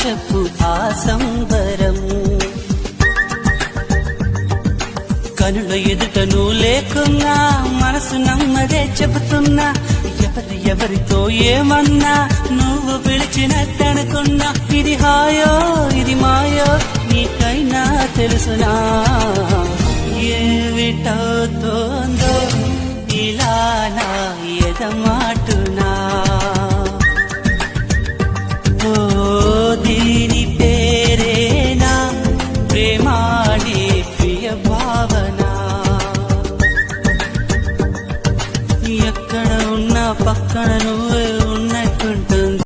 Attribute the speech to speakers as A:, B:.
A: చెప్పు ఆ సంబరం. కనుల ఎదుట నువ్వు లేకున్నా మనసు నమ్మదే చెబుతున్నా. ఎవరితో ఏమన్నా నువ్వు పిలిచినట్టనుకున్నా. ఇది హాయో ఇది మాయో నీకైనా తెలుసునా. ఏమిటవుతోందో ఇలా నా ఎదమాటునా. ఓ దీని పేరేనా ప్రేమాడే ప్రియ భావన. ఎక్కడ ఉన్నా పక్కన నువ్వే ఉన్నట్టుంటుంది.